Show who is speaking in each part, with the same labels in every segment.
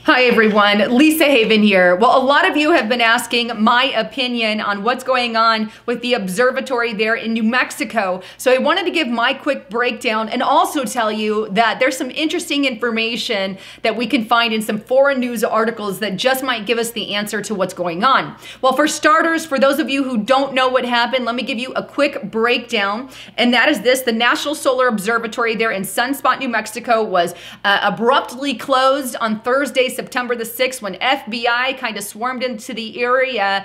Speaker 1: Hi everyone, Lisa Haven here. Well, a lot of you have been asking my opinion on what's going on with the observatory there in New Mexico. So I wanted to give my quick breakdown and also tell you that there's some interesting information that we can find in some foreign news articles that just might give us the answer to what's going on. Well, for starters, for those of you who don't know what happened, let me give you a quick breakdown. And that is this: the National Solar Observatory there in Sunspot, New Mexico was abruptly closed on Thursday, September the 6th, when FBI kind of swarmed into the area,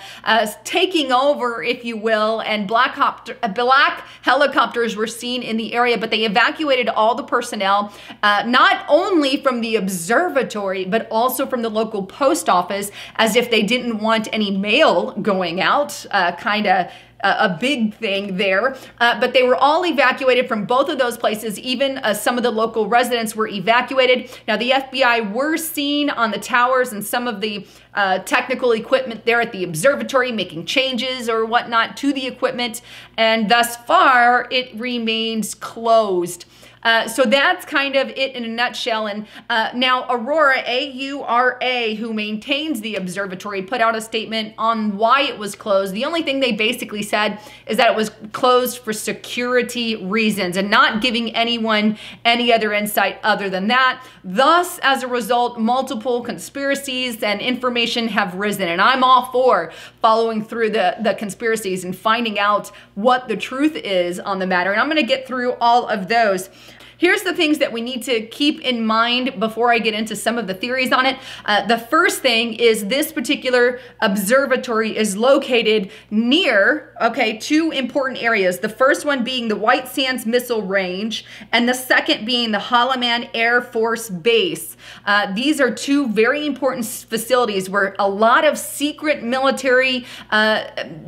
Speaker 1: taking over, if you will, and black helicopters were seen in the area, but they evacuated all the personnel, not only from the observatory, but also from the local post office, as if they didn't want any mail going out, kind of a big thing there, but they were all evacuated from both of those places. Even some of the local residents were evacuated. Now, the FBI were seen on the towers and some of the technical equipment there at the observatory, making changes or whatnot to the equipment, and thus far it remains closed. So that's kind of it in a nutshell. And now Aurora, A-U-R-A, who maintains the observatory, put out a statement on why it was closed. The only thing they basically said is that it was closed for security reasons and not giving anyone any other insight other than that. Thus, as a result, multiple conspiracies and information have risen. And I'm all for following through the conspiracies and finding out what the truth is on the matter. And I'm going to get through all of those. Here's the things that we need to keep in mind before I get into some of the theories on it. The first thing is this particular observatory is located near, two important areas. The first one being the White Sands Missile Range, and the second being the Holloman Air Force Base. These are two very important facilities where a lot of secret military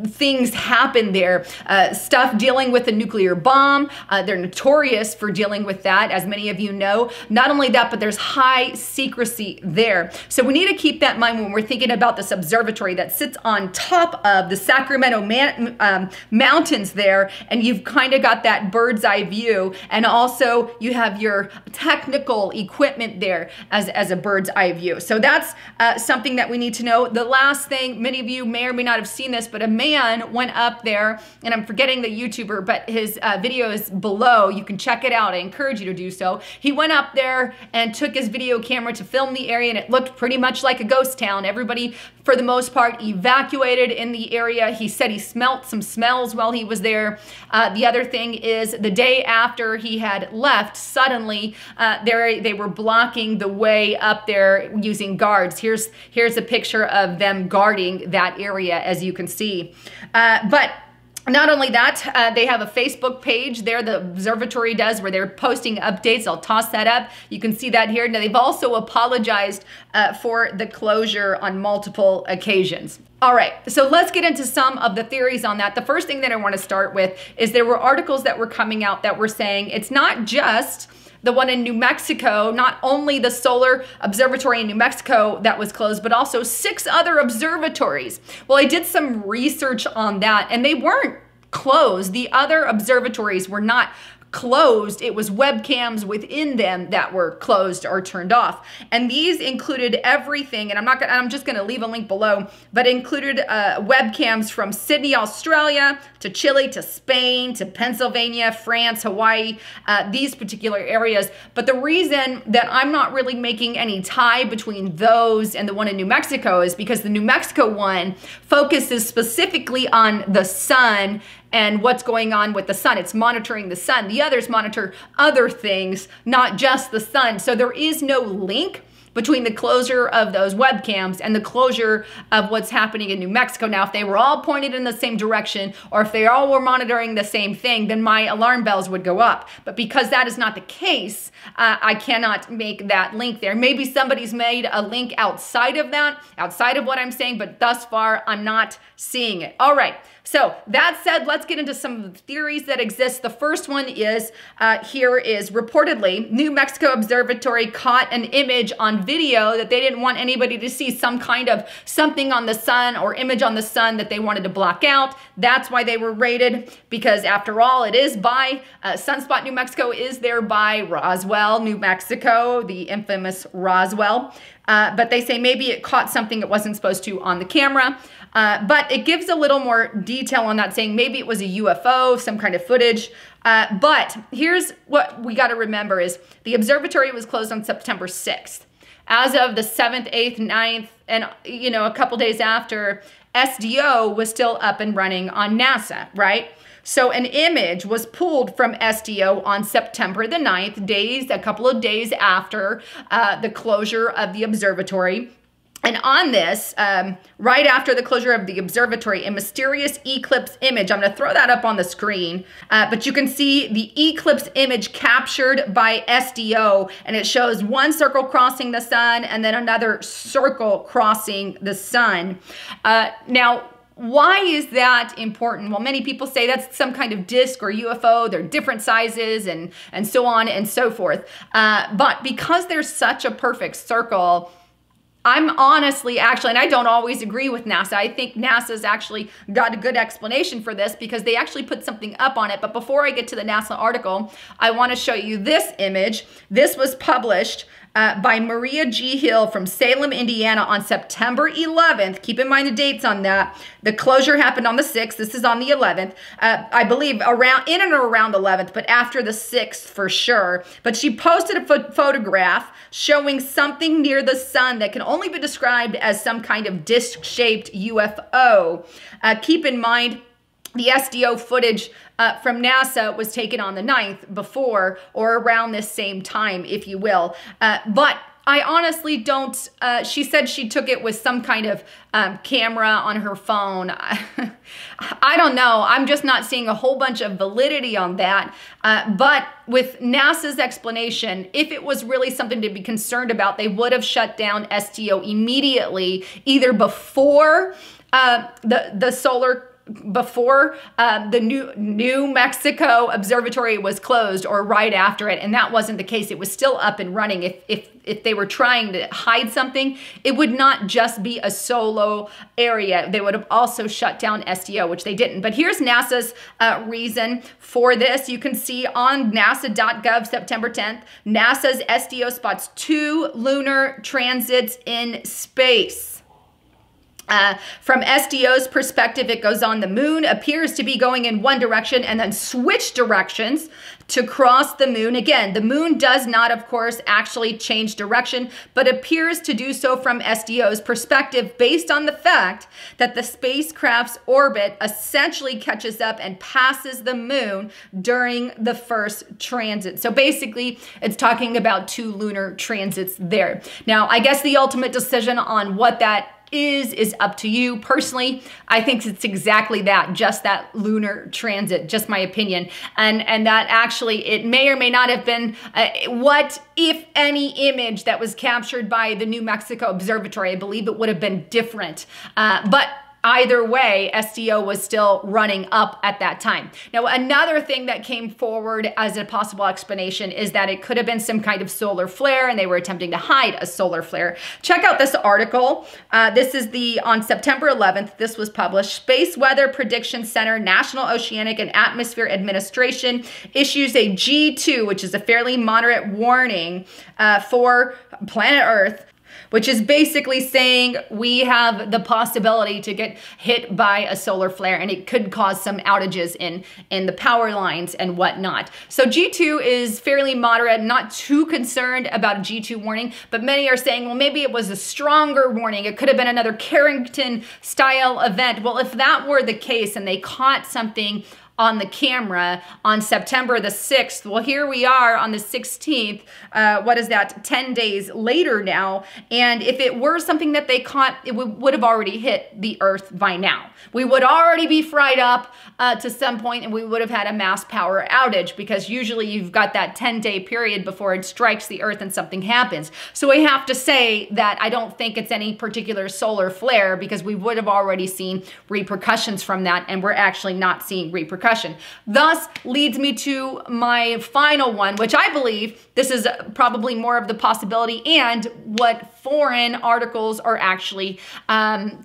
Speaker 1: things happen there. Stuff dealing with a nuclear bomb. They're notorious for dealing with that, as many of you know. Not only that, but there's high secrecy there. So we need to keep that in mind when we're thinking about this observatory that sits on top of the Sacramento mountains there, and you've kind of got that bird's eye view, and also you have your technical equipment there as a bird's eye view. So that's something that we need to know. The last thing, many of you may or may not have seen this, but a man went up there, and I'm forgetting the YouTuber, but his video is below. You can check it out. I encourage you to do so. He went up there and took his video camera to film the area, and it looked pretty much like a ghost town. Everybody, for the most part, evacuated in the area. He said he smelt some smells while he was there. The other thing is, the day after he had left, suddenly they were blocking the way up there using guards. Here's a picture of them guarding that area, as you can see. But not only that, they have a Facebook page there, the observatory does, where they're posting updates. I'll toss that up. You can see that here. Now, they've also apologized for the closure on multiple occasions. All right, so let's get into some of the theories on that. The first thing that I want to start with is there were articles that were coming out that were saying it's not just the one in New Mexico, not only the solar observatory in New Mexico that was closed, but also 6 other observatories. Well, I did some research on that, and they weren't closed. The other observatories were not closed. It was webcams within them that were closed or turned off. And these included everything, and I'm just going to leave a link below, but included webcams from Sydney, Australia, to Chile, to Spain, to Pennsylvania, France, Hawaii, these particular areas. But the reason that I'm not really making any tie between those and the one in New Mexico is because the New Mexico one focuses specifically on the sun and what's going on with the sun. It's monitoring the sun. The others monitor other things, not just the sun. So there is no link between the closure of those webcams and the closure of what's happening in New Mexico. Now, if they were all pointed in the same direction, or if they all were monitoring the same thing, then my alarm bells would go up. But because that is not the case, I cannot make that link there. Maybe somebody's made a link outside of that, outside of what I'm saying, but thus far, I'm not seeing it. All right. So that said, let's get into some of the theories that exist. The first one is, here is reportedly, New Mexico Observatory caught an image on video that they didn't want anybody to see, some kind of something on the sun or image on the sun that they wanted to block out. That's why they were raided, because after all, it is by, Sunspot, New Mexico is there by Roswell, New Mexico, the infamous Roswell. but they say maybe it caught something it wasn't supposed to on the camera. But it gives a little more detail on that, saying maybe it was a UFO, some kind of footage. But here's what we got to remember is the observatory was closed on September 6th. As of the 7th, 8th, 9th, and a couple days after, SDO was still up and running on NASA, right? So an image was pulled from SDO on September the 9th, a couple of days after the closure of the observatory. And on this, right after the closure of the observatory, a mysterious eclipse image. I'm going to throw that up on the screen, but you can see the eclipse image captured by SDO, and it shows one circle crossing the sun and then another circle crossing the sun. Now, why is that important? Well, many people say that's some kind of disc or UFO. They're different sizes and so on and so forth. But because there's such a perfect circle, I'm honestly, and I don't always agree with NASA. I think NASA's actually got a good explanation for this because they actually put something up on it. But before I get to the NASA article, I want to show you this image. This was published by Maria G. Hill from Salem, Indiana on September 11th. Keep in mind the dates on that. The closure happened on the 6th. This is on the 11th. I believe in and around 11th, but after the 6th for sure. But she posted a photograph showing something near the sun that can only be described as some kind of disc-shaped UFO. Keep in mind, the SDO footage from NASA was taken on the 9th before or around this same time, if you will. But I honestly don't, she said she took it with some kind of camera on her phone. I don't know. I'm just not seeing a whole bunch of validity on that. But with NASA's explanation, if it was really something to be concerned about, they would have shut down SDO immediately, either before before the New Mexico Observatory was closed or right after it, and that wasn't the case. It was still up and running. If they were trying to hide something, it would not just be a solo area. They would have also shut down SDO, which they didn't. But here's NASA's reason for this. You can see on nasa.gov September 10th, NASA's SDO spots 2 lunar transits in space. From SDO's perspective, it goes on, the moon appears to be going in one direction and then switch directions to cross the moon. Again, the moon does not, of course, actually change direction, but appears to do so from SDO's perspective based on the fact that the spacecraft's orbit essentially catches up and passes the moon during the first transit. So basically, it's talking about 2 lunar transits there. Now, I guess the ultimate decision on what that is up to you. Personally, I think it's exactly that, just that lunar transit, just my opinion. And that actually, it may or may not have been what, if any, image that was captured by the New Mexico Observatory. I believe it would have been different. But either way, SDO was still running up at that time. Now, another thing that came forward as a possible explanation is that it could have been some kind of solar flare and they were attempting to hide a solar flare. Check out this article. This is on September 11th, this was published. Space Weather Prediction Center, National Oceanic and Atmosphere Administration issues a G2, which is a fairly moderate warning for planet Earth, which is basically saying we have the possibility to get hit by a solar flare and it could cause some outages in the power lines and whatnot. So G2 is fairly moderate, not too concerned about a G2 warning, but many are saying, well, maybe it was a stronger warning. It could have been another Carrington style event. Well, if that were the case and they caught something on the camera on September the 6th. Well, here we are on the 16th. What is that? 10 days later now. And if it were something that they caught, it would have already hit the Earth by now. We would already be fried up to some point and we would have had a mass power outage because usually you've got that 10-day period before it strikes the Earth and something happens. So I have to say that I don't think it's any particular solar flare because we would have already seen repercussions from that, and we're actually not seeing repercussions. suppression. Thus leads me to my final one, which I believe this is probably more of the possibility and what foreign articles are actually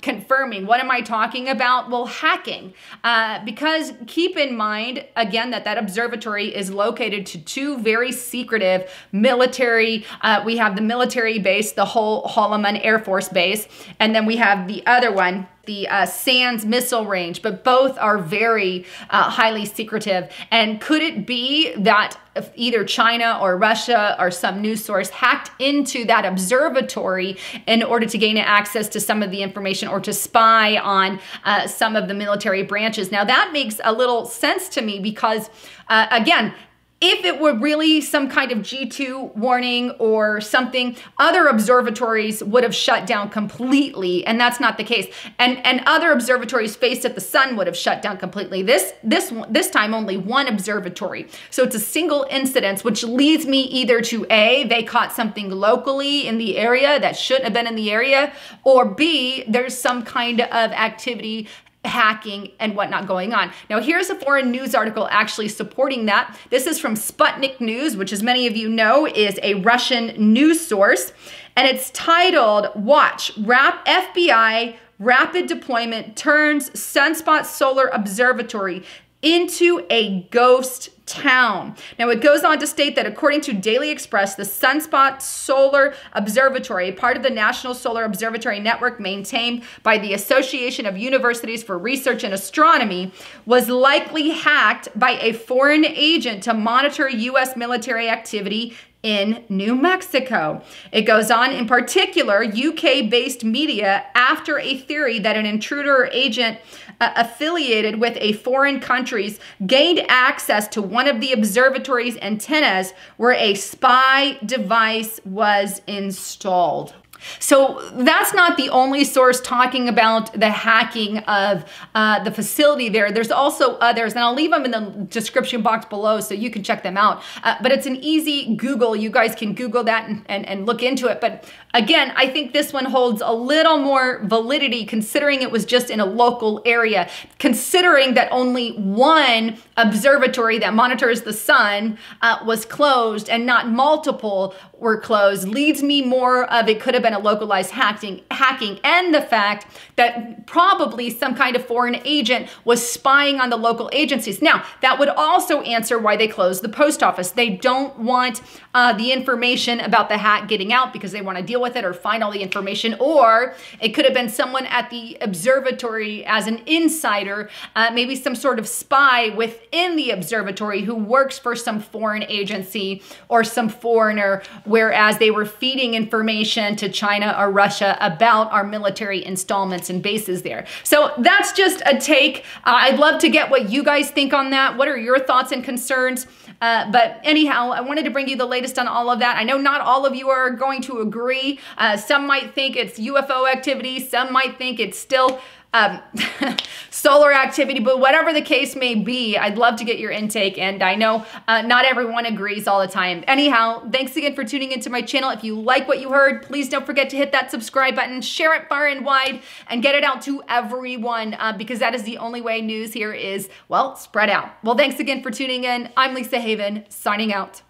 Speaker 1: confirming. What am I talking about? Well, hacking. Because keep in mind, again, that observatory is located to two very secretive military, we have the military base, the whole Holloman Air Force Base, and then we have the other one, the Sands missile range, but both are very highly secretive. And could it be that either China or Russia or some news source hacked into that observatory in order to gain access to some of the information or to spy on some of the military branches? Now that makes a little sense to me because, again, if it were really some kind of G2 warning or something, other observatories would have shut down completely, and that's not the case. And other observatories faced at the sun would have shut down completely. This time only one observatory. So it's a single incident, which leads me either to A, they caught something locally in the area that shouldn't have been in the area, or B, there's some kind of activity, hacking and whatnot going on. Now here's a foreign news article actually supporting that. This is from Sputnik News, which as many of you know is a Russian news source, and it's titled, "Watch, FBI Rapid Deployment Turns Sunspot Solar Observatory into a Ghost Town." Now it goes on to state that according to Daily Express, the Sunspot Solar Observatory, part of the National Solar Observatory Network maintained by the Association of Universities for Research in Astronomy, was likely hacked by a foreign agent to monitor U.S. military activity in New Mexico. It goes on, in particular, UK-based media after a theory that an intruder or agent affiliated with a foreign countries gained access to one of the observatory's antennas where a spy device was installed. So that's not the only source talking about the hacking of the facility there. There's also others, and I'll leave them in the description box below so you can check them out. But it's an easy Google. You guys can Google that and look into it. But again, I think this one holds a little more validity considering it was just in a local area, considering that only one observatory that monitors the sun was closed and not multiple were closed, leads me more of it could have been a localized hacking, and the fact that probably some kind of foreign agent was spying on the local agencies. Now, that would also answer why they closed the post office. They don't want the information about the hack getting out because they want to deal with it or find all the information, or it could have been someone at the observatory as an insider, maybe some sort of spy within the observatory who works for some foreign agency or some foreigner, whereas they were feeding information to China or Russia about our military installments and bases there. So that's just a take. I'd love to get what you guys think on that. What are your thoughts and concerns? But anyhow, I wanted to bring you the latest on all of that. I know not all of you are going to agree. Some might think it's UFO activity. Some might think it's still solar activity, but whatever the case may be, I'd love to get your intake, and I know not everyone agrees all the time. Anyhow, thanks again for tuning into my channel. If you like what you heard, please don't forget to hit that subscribe button, share it far and wide, and get it out to everyone, because that is the only way news here is, well, spread out. Well, thanks again for tuning in. I'm Lisa Haven, signing out.